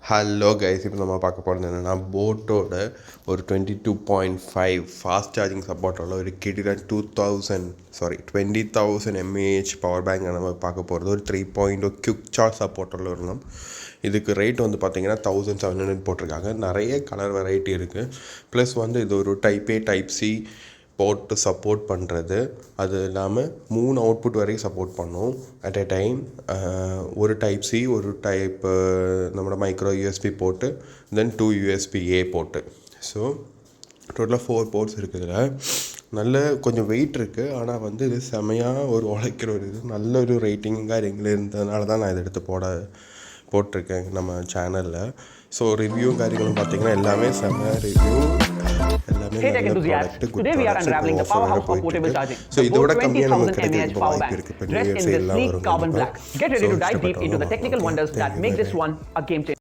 Hello guys, இப்போ நம்ம பார்க்க போகிறது என்னென்னா போட்டோட ஒரு 22.5 ஃபாஸ்ட் சார்ஜிங் சப்போர்ட்டோட ஒரு கிட்டத்தட்ட 20,000 mAh பவர் பேங்க் நம்ம பார்க்க போகிறது. ஒரு 3.0 குவிக் சார்ஜ் சப்போர்ட்டோட வரணும். இதுக்கு ரேட் வந்து பார்த்திங்கன்னா 1700 போட்டிருக்காங்க. நிறைய கலர் வெரைட்டி இருக்குது. ப்ளஸ் வந்து இது ஒரு டைப் ஏ டைப் சி போட்டு சப்போர்ட் பண்ணுறது. அது இல்லாமல் 3 அவுட்புட் வரைக்கும் சப்போர்ட் பண்ணும் அட் எ டைம். ஒரு டைப் சி, ஒரு டைப் நம்மளோட மைக்ரோ யூஎஸ்பி போட்டு, தென் 2 USB-A போட்டு. ஸோ டோட்டலாக 4 போர்ட்ஸ் இருக்குது. இதில் நல்ல கொஞ்சம் வெயிட் இருக்குது. ஆனால் வந்து இது செமையாக ஒரு உழைக்கிற ஒரு இது நல்ல ஒரு ரேட்டிங்காக இருந்ததுனால தான் நான் இதை எடுத்து போட்டிருக்கேன் நம்ம சேனலில். ஸோ ரிவ்யூ காரியங்களும் பார்த்தீங்கன்னா எல்லாமே செம்ம ரிவ்யூ, எல்லாமே நல்ல ப்ராடக்ட், குட் ப்ராடக்ட். ஸோ இதோட கம்மியாக நமக்கு கிடைக்கிறதுக்கு வாய்ப்பு இருக்குது. இப்போ நியூ இயர் சேல்லாம் வரும். Get ready to dive deep into the technical wonders that make this one a game changer.